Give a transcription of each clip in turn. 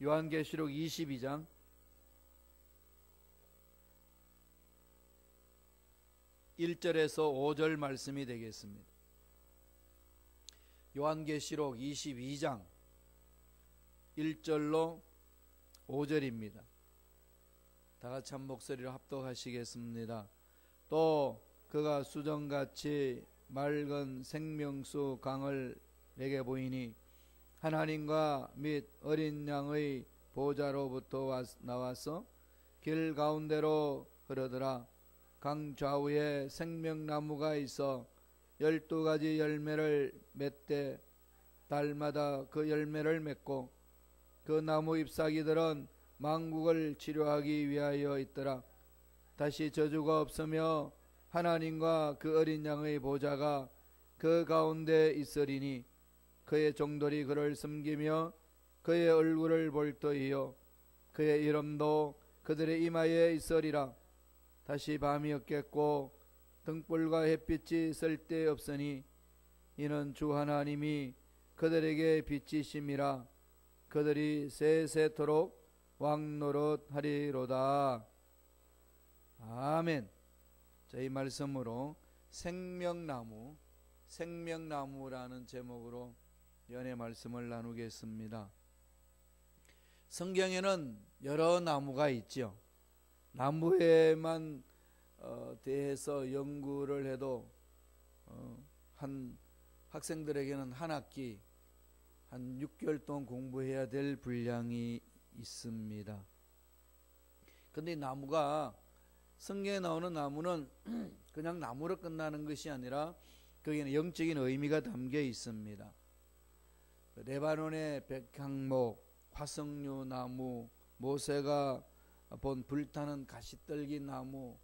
요한계시록 22장 1절에서 5절 말씀이 되겠습니다. 요한계시록 22장 1절로 5절입니다. 다같이 한 목소리로 합독하시겠습니다. 또 그가 수정같이 맑은 생명수 강을 내게 보이니 하나님과 및 어린 양의 보좌로부터 나와서 길 가운데로 흐르더라. 강 좌우에 생명나무가 있어 12가지 열매를 맺되 달마다 그 열매를 맺고 그 나무 잎사귀들은 만국을 치료하기 위하여 있더라. 다시 저주가 없으며 하나님과 그 어린 양의 보좌가 그 가운데 있으리니 그의 종들이 그를 섬기며 그의 얼굴을 볼 터이요 그의 이름도 그들의 이마에 있으리라. 다시 밤이 없겠고 등불과 햇빛이 쓸데없으니 이는 주 하나님이 그들에게 빛이심이라. 그들이 세세토록 왕노릇하리로다. 아멘. 이 말씀으로 생명나무라는 제목으로 연의 말씀을 나누겠습니다. 성경에는 여러 나무가 있죠. 나무에만 대해서 연구를 해도 한 학생들에게는 한 학기 한 6개월 동안 공부해야 될 분량이 있습니다. 근데 나무가 성경에 나오는 나무는 그냥 나무로 끝나는 것이 아니라 거기에는 영적인 의미가 담겨 있습니다. 레바논의 백향목, 화석류 나무, 모세가 본 불타는 가시떨기 나무,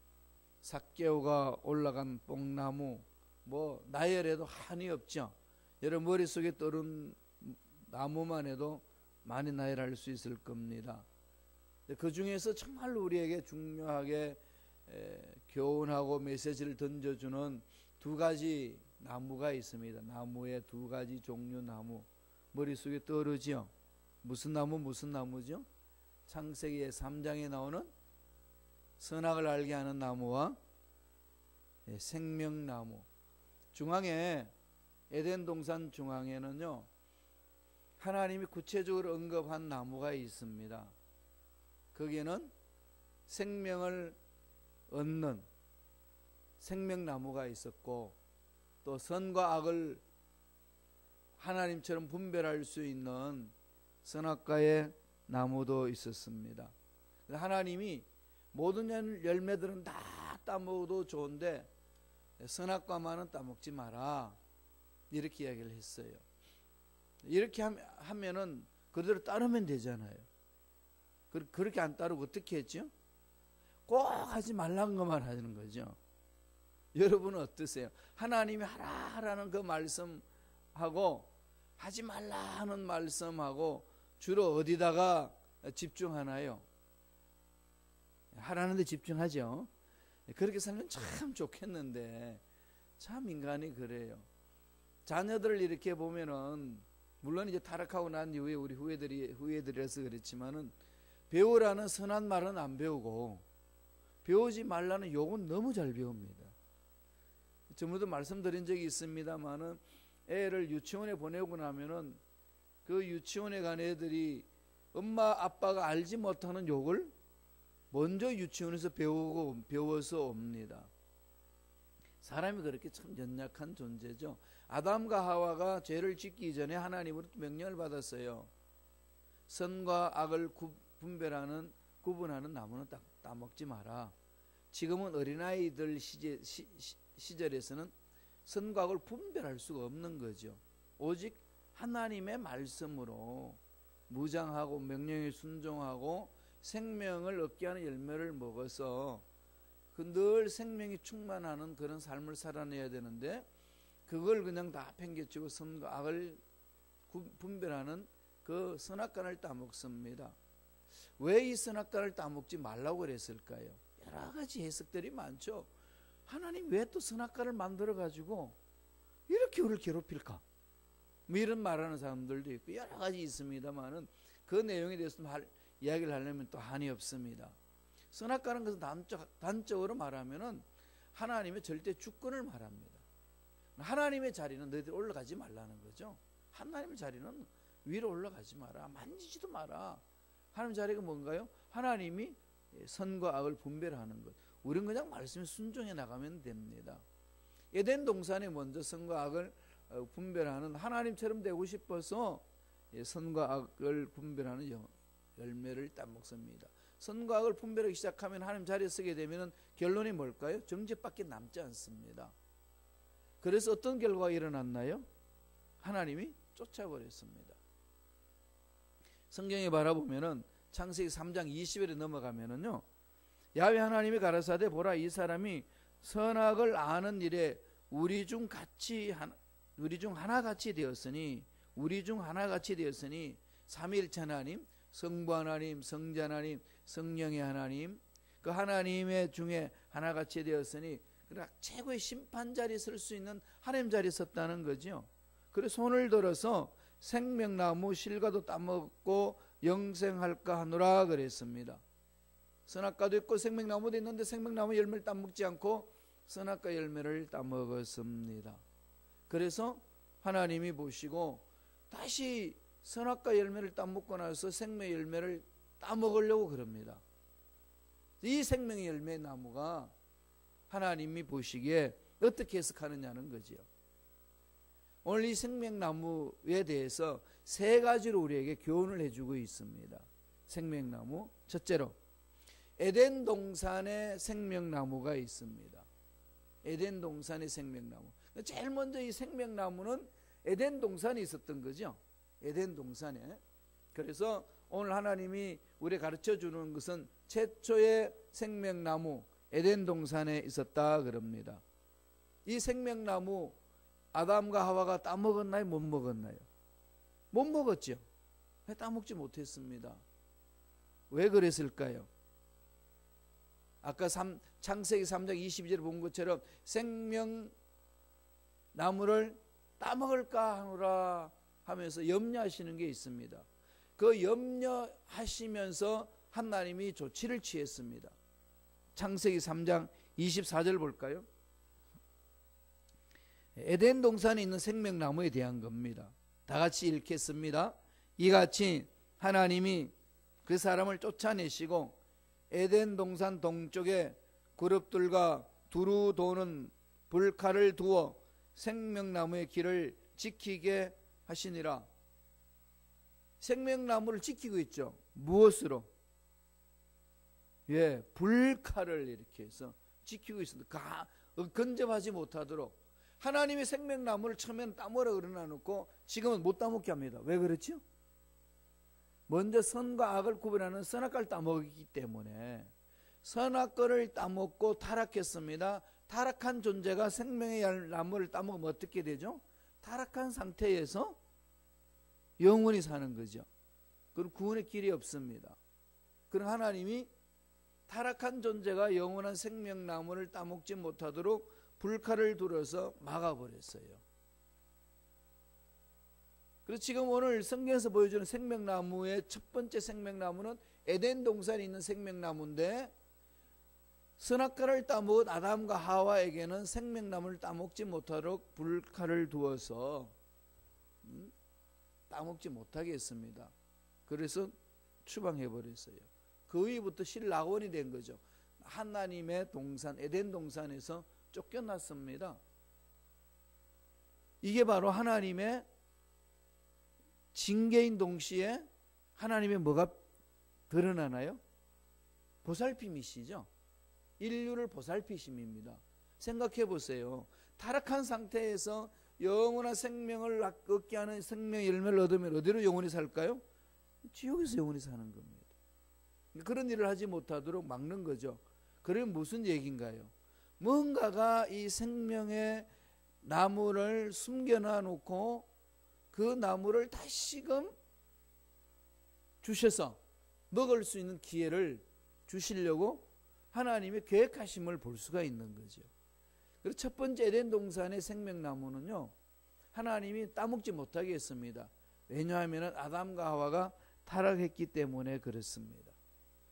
삭개오가 올라간 뽕나무, 뭐 나열해도 한이 없죠. 여러분 머릿속에 떠오른 나무만 해도 많이 나열할 수 있을 겁니다. 그 중에서 정말로 우리에게 중요하게 교훈하고 메시지를 던져주는 두 가지 나무가 있습니다. 나무의 두 가지 종류 나무 머릿속에 떠오르죠. 무슨 나무죠? 창세기 3장에 나오는 선악을 알게 하는 나무와 생명나무. 중앙에 에덴 동산 중앙에는요 하나님이 구체적으로 언급한 나무가 있습니다. 거기에는 생명을 얻는 생명나무가 있었고 또 선과 악을 하나님처럼 분별할 수 있는 선악과의 나무도 있었습니다. 하나님이 모든 열매들은 다 따먹어도 좋은데 선악과만은 따먹지 마라 이렇게 이야기를 했어요. 이렇게 하면은 그대로 따르면 되잖아요. 그렇게 안 따르고 어떻게 했죠? 꼭 하지 말라는 것만 하는 거죠. 여러분은 어떠세요? 하나님이 하라는 그 말씀하고 하지 말라 하는 말씀하고 주로 어디다가 집중하나요? 하라는 데 집중하죠. 그렇게 살면 참 좋겠는데 참 인간이 그래요. 자녀들을 이렇게 보면은 물론 이제 타락하고 난 이후에 우리 후예들이라서 그렇지만은 배우라는 선한 말은 안 배우고 배우지 말라는 욕은 너무 잘 배웁니다. 전부도 말씀드린 적이 있습니다만은 애를 유치원에 보내고 나면은 그 유치원에 간 애들이 엄마 아빠가 알지 못하는 욕을 먼저 유치원에서 배워서 옵니다. 사람이 그렇게 참 연약한 존재죠. 아담과 하와가 죄를 짓기 전에 하나님으로부터 명령을 받았어요. 선과 악을 구분하는 나무는 따먹지 마라. 지금은 어린아이들 시절에서는 선과 악을 분별할 수가 없는 거죠. 오직 하나님의 말씀으로 무장하고 명령에 순종하고 생명을 얻게 하는 열매를 먹어서 늘 생명이 충만하는 그런 삶을 살아내야 되는데 그걸 그냥 다 팽개치고 선과 악을 분별하는 그 선악과를 따먹습니다. 왜 이 선악과를 따먹지 말라고 그랬을까요? 여러 가지 해석들이 많죠. 하나님 왜 또 선악과를 만들어 가지고 이렇게 우리를 괴롭힐까? 뭐 이런 말하는 사람들도 있고 여러 가지 있습니다만은 그 내용에 대해서 이야기를 하려면 또 한이 없습니다. 선악과라는 것은 단적으로 말하면은 하나님의 절대 주권을 말합니다. 하나님의 자리는 너희들 올라가지 말라는 거죠. 하나님의 자리는 위로 올라가지 마라. 만지지도 마라. 하나님 자리가 뭔가요? 하나님이 선과 악을 분별하는 것. 우리는 그냥 말씀에 순종해 나가면 됩니다. 에덴 동산에 먼저 선과 악을 분별하는, 하나님처럼 되고 싶어서 선과 악을 분별하는 열매를 따먹습니다. 선과 악을 분별하기 시작하면 하나님 자리에 서게 되면 결론이 뭘까요? 정죄밖에 남지 않습니다. 그래서 어떤 결과가 일어났나요? 하나님이 쫓아버렸습니다. 성경에 바라보면은 창세기 3장 20절에 넘어가면은요, 야훼 하나님이 가라사대 보라, 이 사람이 선악을 아는 일에 우리 중 하나같이 되었으니 삼위일체 하나님, 성부 하나님, 성자 하나님, 성령의 하나님, 그 하나님의 중에 하나같이 되었으니, 그러나 최고의 심판 자리에 설 수 있는 하나님 자리에 섰다는 거죠. 그래서 손을 들어서 생명나무 실과도 따먹고 영생할까 하노라 그랬습니다. 선악과도 있고 생명나무도 있는데 생명나무 열매를 따먹지 않고 선악과 열매를 따먹었습니다. 그래서 하나님이 보시고 다시 선악과 열매를 따먹고 나서 생명의 열매를 따먹으려고 그럽니다. 이 생명의 열매 나무가 하나님이 보시기에 어떻게 해석하느냐는 거지요. 오늘 이 생명나무에 대해서 세 가지로 우리에게 교훈을 해주고 있습니다. 생명나무, 첫째로 에덴 동산에 생명나무가 있습니다. 에덴 동산의 생명나무. 제일 먼저 이 생명나무는 에덴 동산에 있었던 거죠. 에덴 동산에. 그래서 오늘 하나님이 우리에게 가르쳐 주는 것은 최초의 생명나무 에덴 동산에 있었다 그럽니다. 이 생명나무 아담과 하와가 따먹었나요? 못 먹었나요? 못 먹었죠. 따먹지 못했습니다. 왜 그랬을까요? 아까 창세기 3장 22절에 본 것처럼 생명나무를 따먹을까 하노라 하면서 염려하시는 게 있습니다. 그 염려하시면서 하나님이 조치를 취했습니다. 창세기 3장 24절 볼까요? 에덴 동산에 있는 생명나무에 대한 겁니다. 다 같이 읽겠습니다. 이같이 하나님이 그 사람을 쫓아내시고 에덴 동산 동쪽에 그룹들과 두루 도는 불칼을 두어 생명나무의 길을 지키게 하시니라. 생명나무를 지키고 있죠. 무엇으로? 불칼을 이렇게 해서 지키고 있습니다. 근접하지 못하도록. 하나님의 생명나무를 처음에는 따먹으라 그러나 놓고 지금은 못 따먹게 합니다. 왜 그렇죠? 먼저 선과 악을 구분하는 선악과를 따먹기 때문에 선악과를 따먹고 타락했습니다. 타락한 존재가 생명의 나무를 따먹으면 어떻게 되죠? 타락한 상태에서 영원히 사는 거죠. 그럼 구원의 길이 없습니다. 그럼 하나님이 타락한 존재가 영원한 생명나무를 따먹지 못하도록 불칼을 들어서 막아버렸어요. 그래서 지금 오늘 성경에서 보여주는 생명나무의 첫 번째 생명나무는 에덴 동산에 있는 생명나무인데, 선악과를 따먹은 아담과 하와에게는 생명나무를 따먹지 못하도록 불칼을 두어서 따먹지 못하게 했습니다. 그래서 추방해버렸어요. 그 위부터 실낙원이 된 거죠. 하나님의 동산, 에덴 동산에서 쫓겨났습니다. 이게 바로 하나님의 징계인 동시에 하나님의 뭐가 드러나나요? 보살핌이시죠. 인류를 보살피심입니다. 생각해 보세요. 타락한 상태에서 영원한 생명을 얻게 하는 생명의 열매를 얻으면 어디로 영원히 살까요? 지옥에서 영원히 사는 겁니다. 그런 일을 하지 못하도록 막는 거죠. 그러면 무슨 얘기인가요? 뭔가가 이 생명의 나무를 숨겨놔 놓고 그 나무를 다시금 주셔서 먹을 수 있는 기회를 주시려고 하나님의 계획하심을 볼 수가 있는 거죠. 그래서 첫 번째 에덴 동산의 생명나무는요, 하나님이 따먹지 못하게 했습니다. 왜냐하면 아담과 하와가 타락했기 때문에 그렇습니다.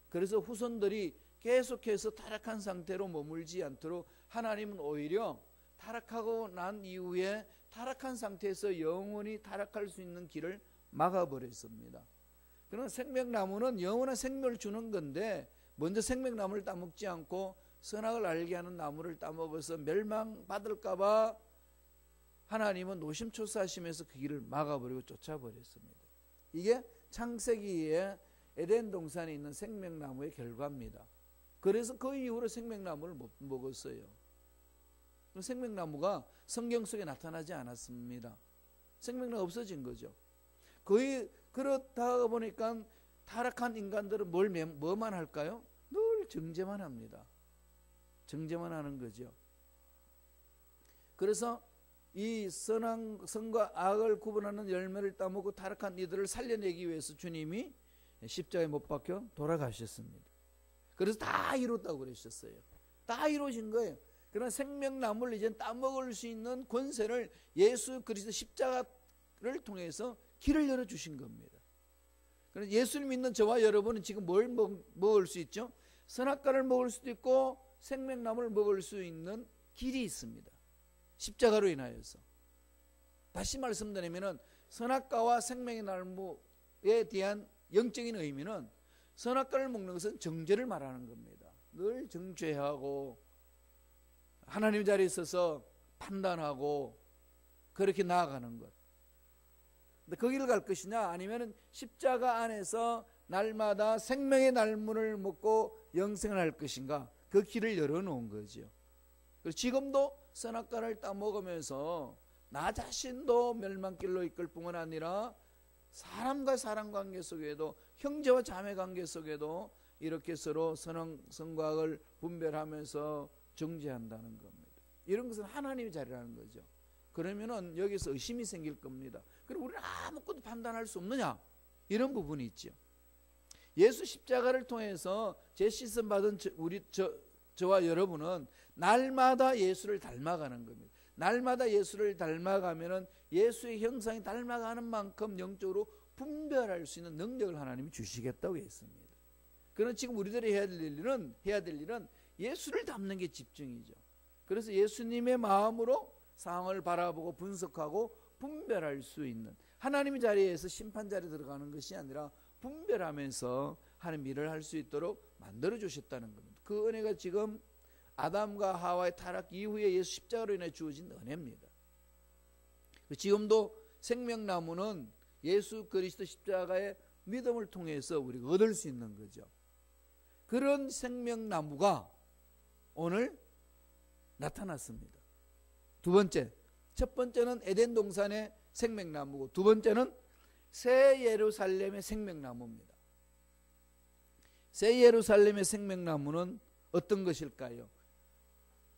그래서 후손들이 계속해서 타락한 상태로 머물지 않도록 하나님은 오히려 타락하고 난 이후에 타락한 상태에서 영원히 타락할 수 있는 길을 막아버렸습니다. 그러나 생명나무는 영원한 생명을 주는 건데 먼저 생명나무를 따먹지 않고 선악을 알게 하는 나무를 따먹어서 멸망받을까봐 하나님은 노심초사하시면서 그 길을 막아버리고 쫓아버렸습니다. 이게 창세기에 에덴 동산에 있는 생명나무의 결과입니다. 그래서 그 이후로 생명나무를 못 먹었어요. 생명나무가 성경 속에 나타나지 않았습니다. 생명나무가 없어진 거죠. 거의 그렇다 보니까 타락한 인간들은 뭐만 할까요? 늘 정죄만 합니다. 정죄만 하는 거죠. 그래서 이 선과 악을 구분하는 열매를 따먹고 타락한 이들을 살려내기 위해서 주님이 십자가에 못 박혀 돌아가셨습니다. 그래서 다 이뤘다고 그러셨어요. 다 이루어진 거예요. 그러나 생명나무를 이제 따먹을 수 있는 권세를 예수 그리스도 십자가를 통해서 길을 열어주신 겁니다. 그래서 예수를 믿는 저와 여러분은 지금 뭘 먹을 수 있죠? 선악과를 먹을 수도 있고 생명나무를 먹을 수 있는 길이 있습니다. 십자가로 인하여서. 다시 말씀드리면 선악과와 생명의 나무에 대한 영적인 의미는 선악과를 먹는 것은 정죄를 말하는 겁니다. 늘 정죄하고 하나님 자리에 있어서 판단하고 그렇게 나아가는 것. 근데 거기를 갈 것이냐 아니면 십자가 안에서 날마다 생명의 날물을 먹고 영생을 할 것인가, 그 길을 열어놓은 거죠. 그리고 지금도 선악과를 따먹으면서 나 자신도 멸망길로 이끌 뿐만 아니라 사람과 사람 관계 속에도, 형제와 자매 관계 속에도 이렇게 서로 선과 악을 분별하면서 정죄한다는 겁니다. 이런 것은 하나님의 자리라는 거죠. 그러면은 여기서 의심이 생길 겁니다. 그럼 우리는 아무것도 판단할 수 없느냐? 이런 부분이 있죠. 예수 십자가를 통해서 재시선 받은 저와 여러분은 날마다 예수를 닮아가는 겁니다. 날마다 예수를 닮아가면은 예수의 형상이 닮아가는 만큼 영적으로 분별할 수 있는 능력을 하나님이 주시겠다고 했습니다. 그러나 지금 우리들이 해야 될 일은 예수를 닮는 게 집중이죠. 그래서 예수님의 마음으로 상황을 바라보고 분석하고 분별할 수 있는, 하나님의 자리에서 심판 자리에 들어가는 것이 아니라 분별하면서 하나님 일을 할 수 있도록 만들어 주셨다는 겁니다. 그 은혜가 지금 아담과 하와의 타락 이후에 예수 십자가로 인해 주어진 은혜입니다. 지금도 생명나무는 예수 그리스도 십자가의 믿음을 통해서 우리가 얻을 수 있는 거죠. 그런 생명나무가 오늘 나타났습니다. 두 번째, 첫 번째는 에덴 동산의 생명나무고, 두 번째는 새 예루살렘의 생명나무입니다. 새 예루살렘의 생명나무는 어떤 것일까요?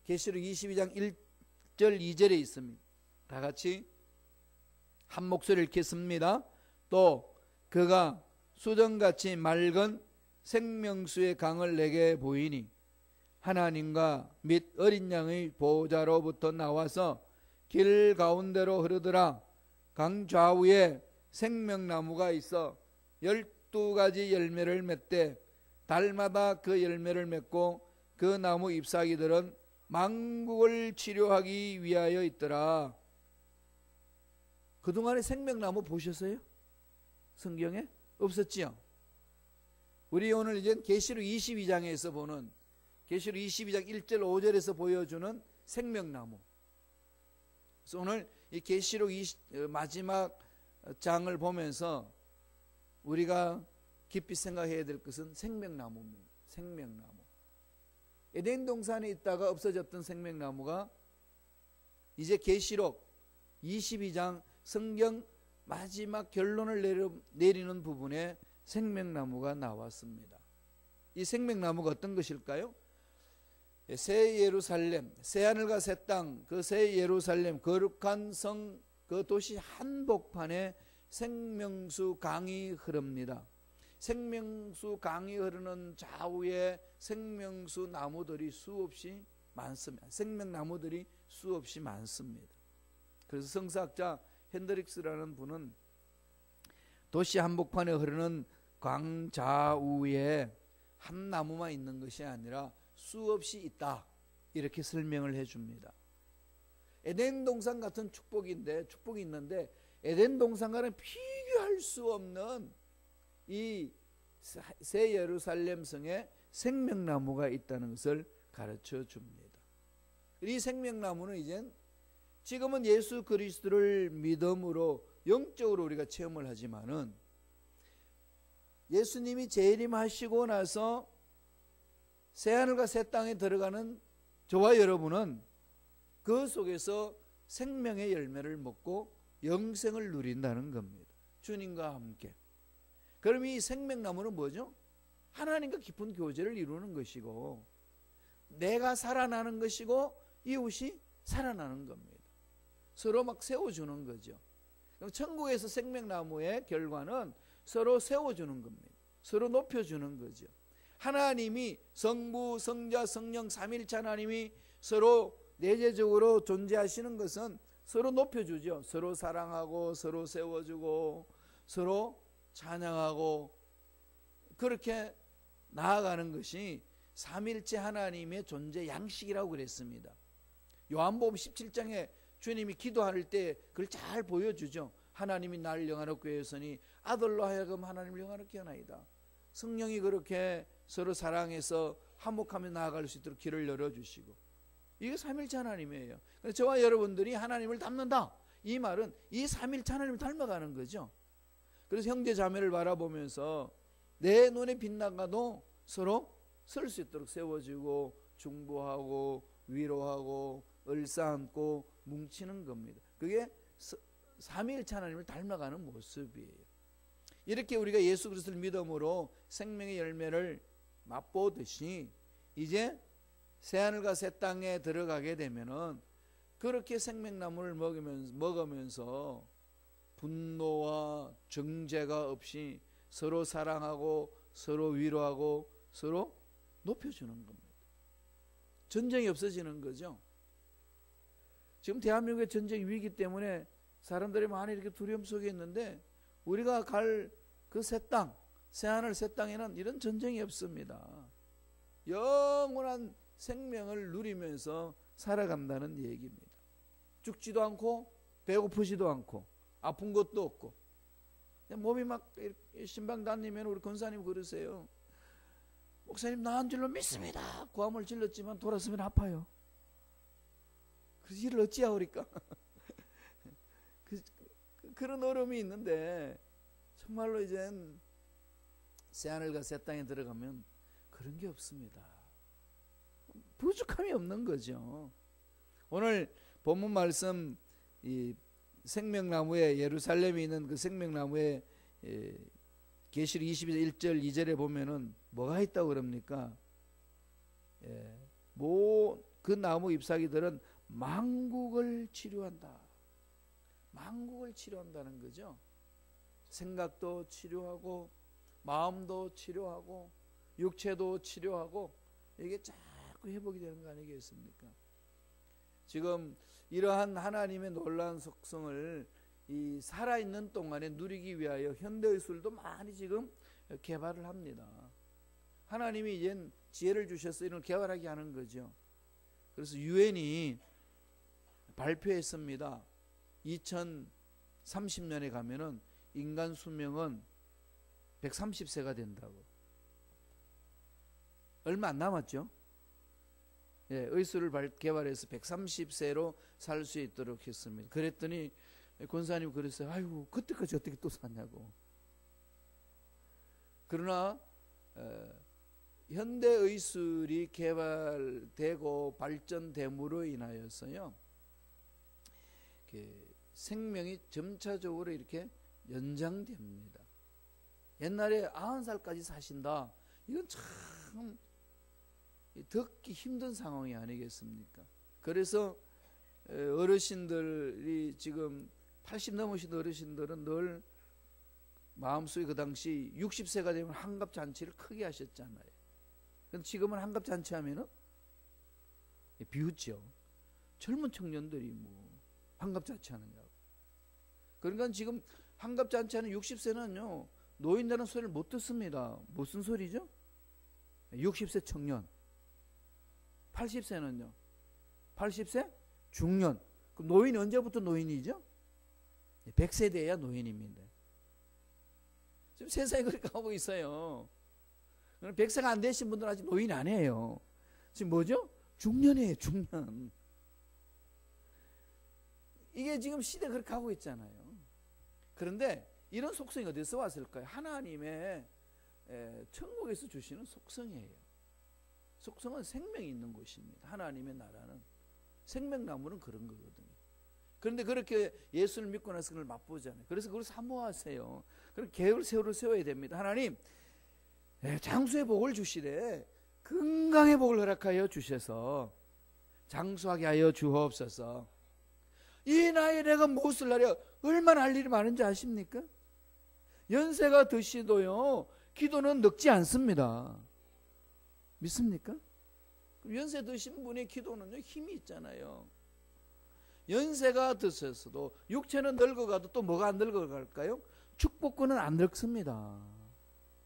계시록 22장 1절 2절에 있습니다. 다 같이 한 목소리를 읽겠습니다. 또 그가 수정같이 맑은 생명수의 강을 내게 보이니 하나님과 및 어린 양의 보호자로부터 나와서 길 가운데로 흐르더라. 강 좌우에 생명나무가 있어 12가지 열매를 맺되 달마다 그 열매를 맺고 그 나무 잎사귀들은 만국을 치료하기 위하여 있더라. 그동안에 생명나무 보셨어요? 성경에? 없었지요? 우리 오늘 이제 계시록 22장에서 보는, 계시록 22장 1절 5절에서 보여주는 생명나무. 그래서 오늘 이 계시록 마지막 장을 보면서 우리가 깊이 생각해야 될 것은 생명나무입니다. 생명나무. 에덴 동산에 있다가 없어졌던 생명나무가 이제 계시록 22장 성경 마지막 결론을 내리는 부분에 생명나무가 나왔습니다. 이 생명나무가 어떤 것일까요? 새 예루살렘, 새 하늘과 새 땅, 그 새 예루살렘, 거룩한 성, 그 도시 한복판에 생명수 강이 흐릅니다. 생명수 강이 흐르는 좌우에 생명수 나무들이 수없이 많습니다. 생명나무들이 수없이 많습니다. 그래서 성사학자 핸드릭스라는 분은 도시 한복판에 흐르는 광좌우에 한 나무만 있는 것이 아니라 수없이 있다, 이렇게 설명을 해줍니다. 에덴 동산 같은 축복이 있는데 에덴 동산과는 비교할 수 없는 이 새 예루살렘 성에 생명나무가 있다는 것을 가르쳐 줍니다. 이 생명나무는 이젠 지금은 예수 그리스도를 믿음으로 영적으로 우리가 체험을 하지만은 예수님이 재림하시고 나서 새하늘과 새 땅에 들어가는 저와 여러분은 그 속에서 생명의 열매를 먹고 영생을 누린다는 겁니다. 주님과 함께. 그럼 이 생명나무는 뭐죠? 하나님과 깊은 교제를 이루는 것이고 내가 살아나는 것이고 이웃이 살아나는 겁니다. 서로 막 세워주는 거죠. 그럼 천국에서 생명나무의 결과는 서로 세워주는 겁니다. 서로 높여주는 거죠. 하나님이 성부, 성자, 성령 삼일체 하나님이 서로 내재적으로 존재하시는 것은 서로 높여주죠. 서로 사랑하고 서로 세워주고 서로 찬양하고 그렇게 나아가는 것이 삼일체 하나님의 존재 양식이라고 그랬습니다. 요한복음 17장에 주님이 기도할 때 그걸 잘 보여주죠. 하나님이 나를 영화롭게 하였으니 아들로 하여금 하나님을 영화롭게 하나이다. 성령이 그렇게 서로 사랑해서 화목하며 나아갈 수 있도록 길을 열어주시고, 이게 삼일체 하나님이에요. 저와 여러분들이 하나님을 닮는다, 이 말은 이 삼일체 하나님을 닮아가는 거죠. 그래서 형제 자매를 바라보면서 내 눈에 빛나가도 서로 설 수 있도록 세워주고 중보하고 위로하고 을싸안고 뭉치는 겁니다. 그게 삼위일체 하나님을 닮아가는 모습이에요. 이렇게 우리가 예수 그리스도를 믿음으로 생명의 열매를 맛보듯이 이제 새하늘과 새 땅에 들어가게 되면은 그렇게 생명나무를 먹으면서 분노와 정죄가 없이 서로 사랑하고 서로 위로하고 서로 높여주는 겁니다. 전쟁이 없어지는 거죠. 지금 대한민국의 전쟁 위기 때문에 사람들이 많이 이렇게 두려움 속에 있는데 우리가 갈 그 새 땅, 새하늘 새 땅에는 이런 전쟁이 없습니다. 영원한 생명을 누리면서 살아간다는 얘기입니다. 죽지도 않고 배고프지도 않고 아픈 것도 없고, 몸이 막 심방 다니면 우리 권사님 그러세요. 목사님 나은 줄로 믿습니다. 고함을 질렀지만 돌아서면 아파요. 그래서 일을 어찌하오리까. 그런 어려움이 있는데 정말로 이젠 새하늘과 새 땅에 들어가면 그런 게 없습니다. 부족함이 없는 거죠. 오늘 본문 말씀 이 생명나무에 예루살렘에 있는 그 생명나무에 계시록 21절 2절에 보면은 뭐가 있다고 그럽니까? 그 나무 잎사귀들은 만국을 치료한다. 만국을 치료한다는 거죠. 생각도 치료하고 마음도 치료하고 육체도 치료하고 이게 자꾸 회복이 되는 거 아니겠습니까? 지금 이러한 하나님의 놀라운 속성을 이 살아있는 동안에 누리기 위하여 현대의술도 많이 지금 개발을 합니다. 하나님이 이제 지혜를 주셔서 이런 걸 개발하게 하는 거죠. 그래서 유엔이 발표했습니다. 2030년에 가면은 인간 수명은 130세가 된다고. 얼마 안 남았죠? 예, 의술을 개발해서 130세로 살 수 있도록 했습니다. 그랬더니 권사님 그랬어요. 아이고 그때까지 어떻게 또 사냐고. 그러나 현대의술이 개발되고 발전됨으로 인하여서요, 생명이 점차적으로 이렇게 연장됩니다. 옛날에 90살까지 사신다, 이건 참 듣기 힘든 상황이 아니겠습니까? 그래서 어르신들이 지금 80 넘으신 어르신들은 늘 마음속에 그 당시 60세가 되면 환갑잔치를 크게 하셨잖아요. 근데 지금은 환갑잔치 하면은 비웃죠. 젊은 청년들이 뭐 환갑잔치 하느냐고. 그러니까 지금 환갑잔치하는 60세는요 노인이라는 소리를 못 듣습니다. 무슨 소리죠? 60세 청년. 80세는요 80세 중년. 그럼 노인이 언제부터 노인이죠? 100세 돼야 노인입니다. 지금 세상이 그렇게 가고 있어요. 100세가 안 되신 분들은 아직 노인 아니에요. 지금 뭐죠? 중년이에요. 중년. 이게 지금 시대가 그렇게 가고 있잖아요. 그런데 이런 속성이 어디서 왔을까요? 하나님의 천국에서 주시는 속성이에요. 속성은 생명이 있는 곳입니다. 하나님의 나라는 생명나무는 그런 거거든요. 그런데 그렇게 예수를 믿고 나서 그걸 맛보잖아요. 그래서 그걸 사모하세요. 그럼 계획을 세워야 됩니다. 하나님 장수의 복을 주시되 건강의 복을 허락하여 주셔서 장수하게 하여 주옵소서. 이 나이에 내가 무엇을 하려 얼마나 할 일이 많은지 아십니까? 연세가 드시도요 기도는 늙지 않습니다. 믿습니까? 연세 드신 분의 기도는요 힘이 있잖아요. 연세가 드셔서도 육체는 늙어가도 또 뭐가 안 늙어갈까요? 축복권은 안 늙습니다.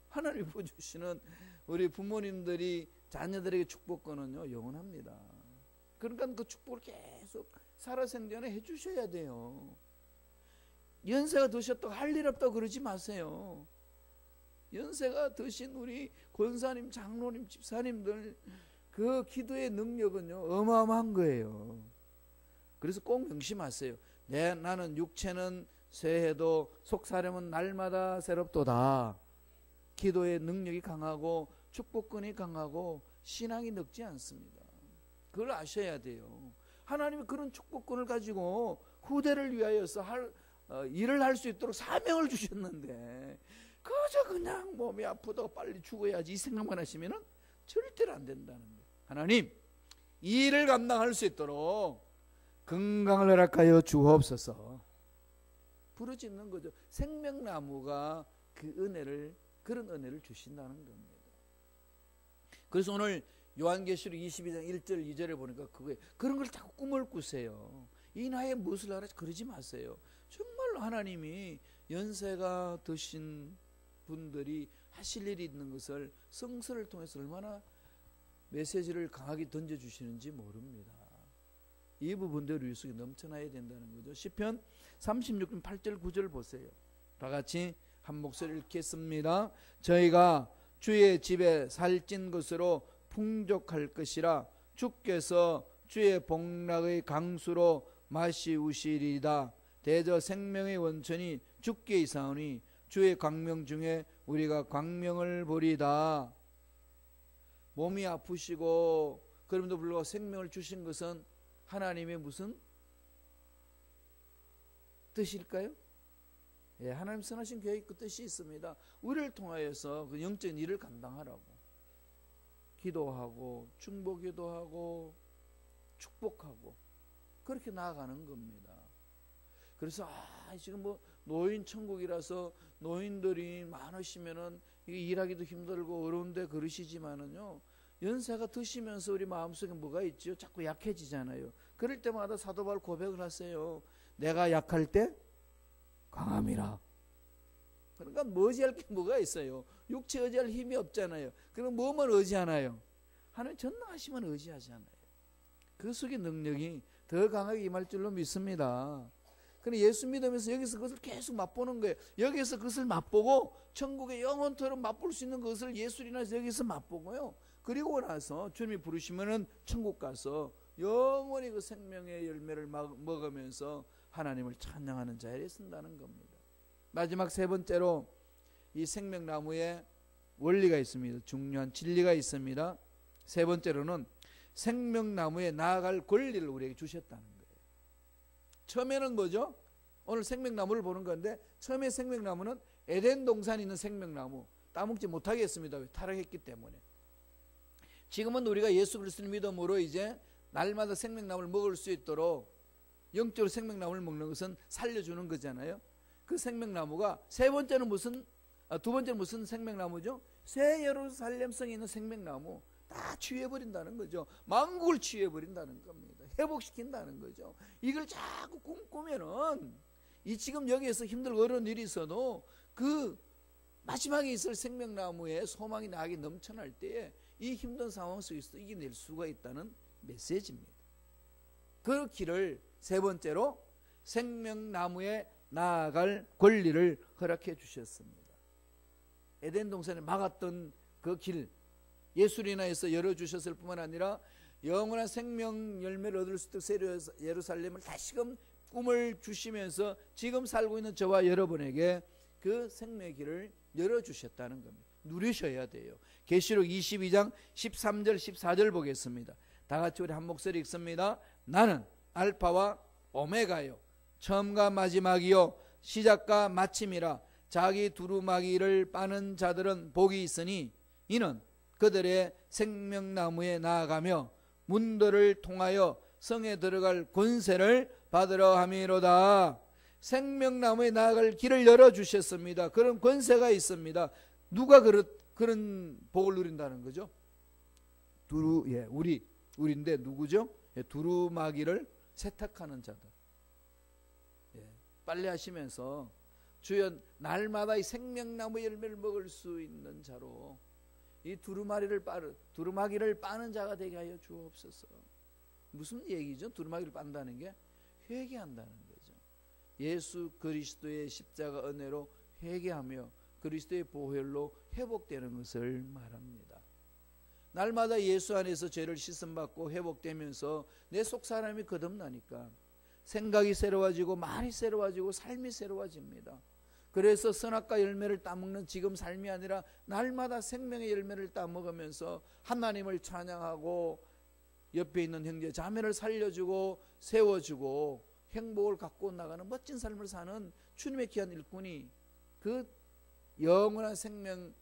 하나님 부어주시는 우리 부모님들이 자녀들에게 축복권은요 영원합니다. 그러니까 그 축복을 계속 살아생전에 해주셔야 돼요. 연세가 드셨다고 할 일 없다고 그러지 마세요. 연세가 드신 우리 권사님, 장로님, 집사님들 그 기도의 능력은요 어마어마한 거예요. 그래서 꼭 명심하세요. 나는 육체는 쇠해도 속사람은 날마다 새롭도다. 기도의 능력이 강하고 축복권이 강하고 신앙이 늙지 않습니다. 그걸 아셔야 돼요. 하나님이 그런 축복권을 가지고 후대를 위하여서 일을 할 수 있도록 사명을 주셨는데 그저 그냥 몸이 아프다고 빨리 죽어야지 이 생각만 하시면은 절대로 안 된다는 거예요. 하나님 이 일을 감당할 수 있도록 건강을 허락하여 주옵소서. 부르짖는 거죠. 생명나무가 그런 은혜를 주신다는 겁니다. 그래서 오늘 요한계시록 22장 1절 2절에 보니까 그런 걸 자꾸 꿈을 꾸세요. 이 나이에 무엇을 하라 그러지 마세요. 정말로 하나님이 연세가 드신 분들이 하실 일이 있는 것을 성서를 통해서 얼마나 메시지를 강하게 던져주시는지 모릅니다. 이 부분대로 유속이 넘쳐나야 된다는 거죠. 시편 36편 8절 9절 보세요. 다 같이 한 목소리 읽겠습니다. 저희가 주의 집에 살찐 것으로 풍족할 것이라 주께서 주의 복락의 강수로 마시우시리이다. 대저 생명의 원천이 주께 이사오니 주의 광명 중에 우리가 광명을 보리다. 몸이 아프시고 그럼에도 불구하고 생명을 주신 것은 하나님의 무슨 뜻일까요? 예, 하나님 선하신 계획 그 뜻이 있습니다. 우리를 통하여서 그 영적인 일을 감당하라고 기도하고 중보기도 하고 축복하고 그렇게 나아가는 겁니다. 그래서 지금 뭐 노인 천국이라서 노인들이 많으시면은 이게 일하기도 힘들고 어려운데 그러시지만은요 연세가 드시면서 우리 마음속에 뭐가 있죠? 자꾸 약해지잖아요. 그럴 때마다 사도 바울 고백을 하세요. 내가 약할 때 강함이라. 그러니까 의지할 게 뭐가 있어요? 육체 의지할 힘이 없잖아요. 그럼 뭐만 의지하나요? 하나님 전능하시면 의지하잖아요. 그 속의 능력이 더 강하게 임할 줄로 믿습니다. 그런데 예수 믿으면서 여기서 그것을 계속 맛보는 거예요. 여기서 그것을 맛보고 천국의 영원토록 맛볼 수 있는 것을 예수를 인해서 여기서 맛보고요. 그리고 나서 주님이 부르시면은 천국 가서 영원히 그 생명의 열매를 먹으면서 하나님을 찬양하는 자리에 쓴다는 겁니다. 마지막 세 번째로 이 생명나무에 원리가 있습니다. 중요한 진리가 있습니다. 세 번째로는 생명나무에 나아갈 권리를 우리에게 주셨다는 거예요. 처음에는 뭐죠? 오늘 생명나무를 보는 건데 처음에 생명나무는 에덴 동산에 있는 생명나무 따먹지 못하게 했습니다. 왜? 타락했기 때문에. 지금은 우리가 예수 그리스도를 믿음으로 이제 날마다 생명나무를 먹을 수 있도록 영적으로 생명나무를 먹는 것은 살려주는 거잖아요. 그 생명나무가 두 번째는 무슨 생명나무죠? 새 예루살렘성에 있는 생명나무 다 치유해버린다는 거죠. 만국을 치유해버린다는 겁니다. 회복시킨다는 거죠. 이걸 자꾸 꿈꾸면은 이 지금 여기에서 힘들고 어려운 일이 있어도 그 마지막에 있을 생명나무에 소망이 나에게 넘쳐날 때에 이 힘든 상황 속에서 이겨낼 수가 있다는 메시지입니다. 그 길을 세 번째로 생명나무에 나아갈 권리를 허락해 주셨습니다. 에덴 동산에 막았던 그 길, 예수로 인하여서 열어주셨을 뿐만 아니라 영원한 생명 열매를 얻을 수 있도록 예루살렘을 다시금 꿈을 주시면서 지금 살고 있는 저와 여러분에게 그 생명의 길을 열어주셨다는 겁니다. 누리셔야 돼요. 계시록 22장 13절 14절 보겠습니다. 다 같이 우리 한 목소리 읽습니다. 나는 알파와 오메가요 처음과 마지막이요 시작과 마침이라. 자기 두루마기를 빠는 자들은 복이 있으니 이는 그들의 생명나무에 나아가며 문들을 통하여 성에 들어갈 권세를 받으러 함이로다. 생명나무에 나아갈 길을 열어주셨습니다. 그런 권세가 있습니다. 누가 그런 복을 누린다는 거죠? 우리인데 누구죠? 두루마기를 세탁하는 자들. 빨래하시면서 주여 날마다 이 생명나무 열매를 먹을 수 있는 자로 이 두루마기를 빠는 자가 되게 하여 주옵소서. 무슨 얘기죠? 두루마기를 빤다는 게 회개한다는 거죠. 예수 그리스도의 십자가 은혜로 회개하며 그리스도의 보혈로 회복되는 것을 말합니다. 날마다 예수 안에서 죄를 씻음받고 회복되면서 내 속사람이 거듭나니까 생각이 새로워지고 말이 새로워지고 삶이 새로워집니다. 그래서 선악과 열매를 따먹는 지금 삶이 아니라 날마다 생명의 열매를 따먹으면서 하나님을 찬양하고 옆에 있는 형제 자매를 살려주고 세워주고 행복을 갖고 나가는 멋진 삶을 사는 주님의 귀한 일꾼이 그 영원한 생명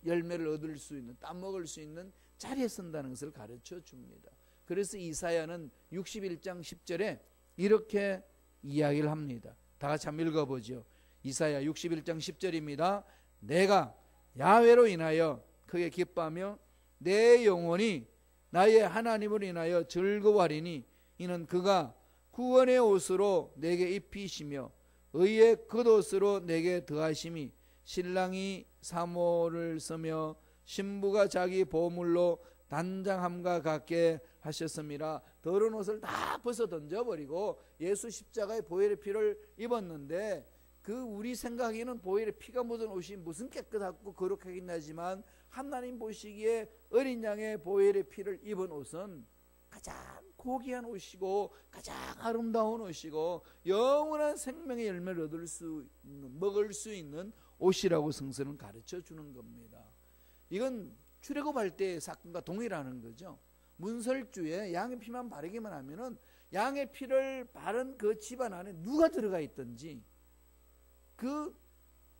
열매를 얻을 수 있는 따먹을 수 있는 자리에 선다는 것을 가르쳐 줍니다. 그래서 이사야는 61장 10절에 이렇게 이야기를 합니다. 다 같이 한번 읽어보죠. 이사야 61장 10절입니다. 내가 야훼로 인하여 크게 기뻐하며 내 영혼이 나의 하나님으로 인하여 즐거워하리니 이는 그가 구원의 옷으로 내게 입히시며 의의 겉옷으로 내게 더하심이 신랑이 사모를 쓰며 신부가 자기 보물로 단장함과 같게 하셨습니다. 더러운 옷을 다 벗어 던져버리고 예수 십자가의 보혈의 피를 입었는데 그 우리 생각에는 보혈의 피가 묻은 옷이 무슨 깨끗하고 거룩하긴 하지만 하나님 보시기에 어린 양의 보혈의 피를 입은 옷은 가장 고귀한 옷이고 가장 아름다운 옷이고 영원한 생명의 열매를 얻을 수 있는, 먹을 수 있는 옷이라고 성서는 가르쳐 주는 겁니다. 이건 출애굽할 때의 사건과 동일하는 거죠. 문설주에 양의 피만 바르기만 하면은 양의 피를 바른 그 집안 안에 누가 들어가 있든지 그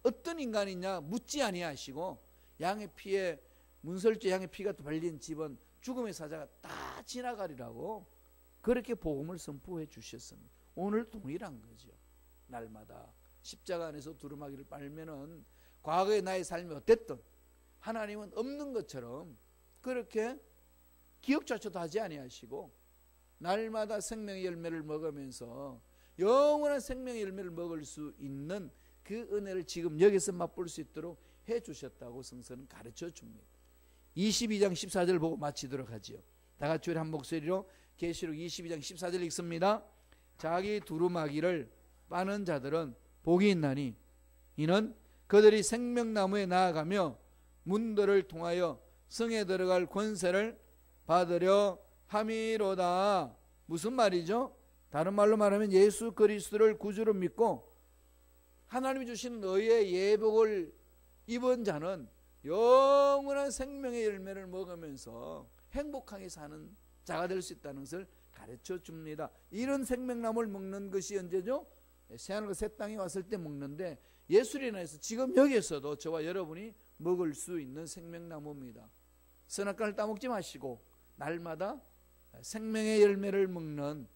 어떤 인간이냐 묻지 아니하시고 양의 피에 문설주에 양의 피가 발린 집은 죽음의 사자가 다 지나가리라고 그렇게 복음을 선포해 주셨습니다. 오늘 동일한 거죠. 날마다 십자가 안에서 두루마기를 빨면은 과거의 나의 삶이 어땠든 하나님은 없는 것처럼 그렇게 기억조차도 하지 아니하시고 날마다 생명의 열매를 먹으면서 영원한 생명의 열매를 먹을 수 있는 그 은혜를 지금 여기서 맛볼 수 있도록 해주셨다고 성서는 가르쳐 줍니다. 22장 14절 보고 마치도록 하지요. 다 같이 우리 한 목소리로 계시록 22장 14절 읽습니다. 자기 두루마기를 빠는 자들은 복이 있나니 이는 그들이 생명나무에 나아가며 문들을 통하여 성에 들어갈 권세를 받으려 함이로다. 무슨 말이죠? 다른 말로 말하면 예수 그리스도를 구주로 믿고 하나님이 주신 의의 예복을 입은 자는 영원한 생명의 열매를 먹으면서 행복하게 사는 자가 될 수 있다는 것을 가르쳐 줍니다. 이런 생명나무를 먹는 것이 언제죠? 새하늘과 새 땅이 왔을 때 먹는데 예수로 인해서 지금 여기에서도 저와 여러분이 먹을 수 있는 생명나무입니다. 선악과를 따먹지 마시고 날마다 생명의 열매를 먹는,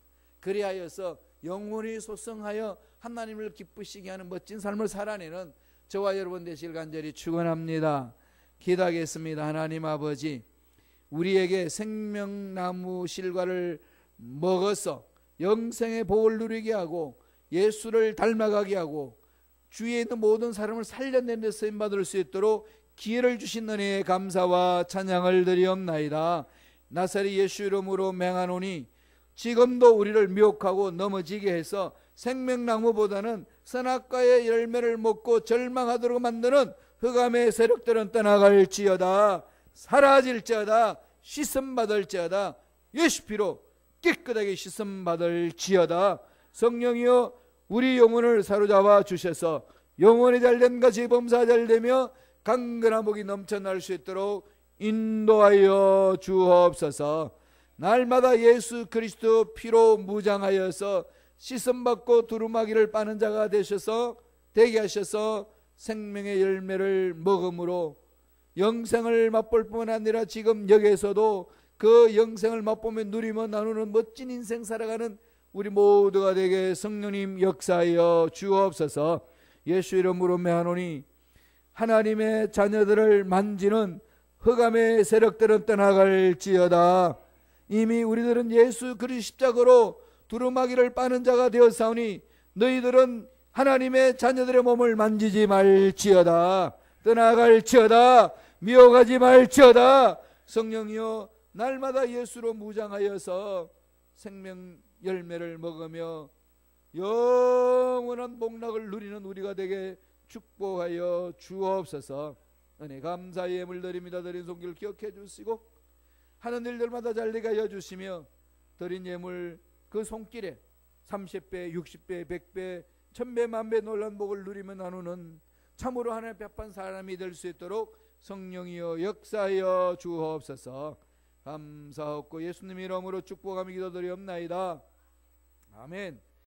그리하여서 영원히 소성하여 하나님을 기쁘시게 하는 멋진 삶을 살아내는 저와 여러분 되시길 간절히 축원합니다. 기도하겠습니다. 하나님 아버지, 우리에게 생명나무 실과를 먹어서 영생의 복을 누리게 하고 예수를 닮아가게 하고 주위에 있는 모든 사람을 살려내는 데 쓰임받을 수 있도록 기회를 주신 은혜에 감사와 찬양을 드리옵나이다. 나사렛 예수 이름으로 맹하노니 지금도 우리를 미혹하고 넘어지게 해서 생명나무보다는 선악과의 열매를 먹고 절망하도록 만드는 흑암의 세력들은 떠나갈지어다. 사라질지어다. 씻음받을지어다. 예수 피로 깨끗하게 씻음받을지어다. 성령이여 우리 영혼을 사로잡아 주셔서 영혼이 잘된 같이 범사 잘되며 강건한 복이 넘쳐날 수 있도록 인도하여 주옵소서. 날마다 예수 그리스도 피로 무장하여서 씻음받고 두루마기를 빠는 자가 되셔서 되게 하셔서 생명의 열매를 먹음으로 영생을 맛볼 뿐만 아니라 지금 여기에서도 그 영생을 맛보며 누리며 나누는 멋진 인생 살아가는 우리 모두가 되게 성령님 역사하여 주옵소서. 예수 이름으로 매하노니 하나님의 자녀들을 만지는 흑암의 세력들은 떠나갈지어다. 이미 우리들은 예수 그리스도 십자가로 두루마기를 빠는 자가 되었사오니 너희들은 하나님의 자녀들의 몸을 만지지 말지어다. 떠나갈지어다. 미워가지 말지어다. 성령이여 날마다 예수로 무장하여서 생명 열매를 먹으며 영원한 복락을 누리는 우리가 되게 축복하여 주옵소서. 은혜 감사의 예물 드립니다. 드린 손길 기억해 주시고 하는 일들마다 잘되게 하여 주시며 드린 예물 그 손길에 30배, 60배, 100배, 1000배, 만배 놀란 복을 누리며 나누는 참으로 하나님의 벽한 사람이 될 수 있도록 성령이여 역사하여 주옵소서. 감사하고 예수님 이름으로 축복하며 기도드리옵나이다. 아멘.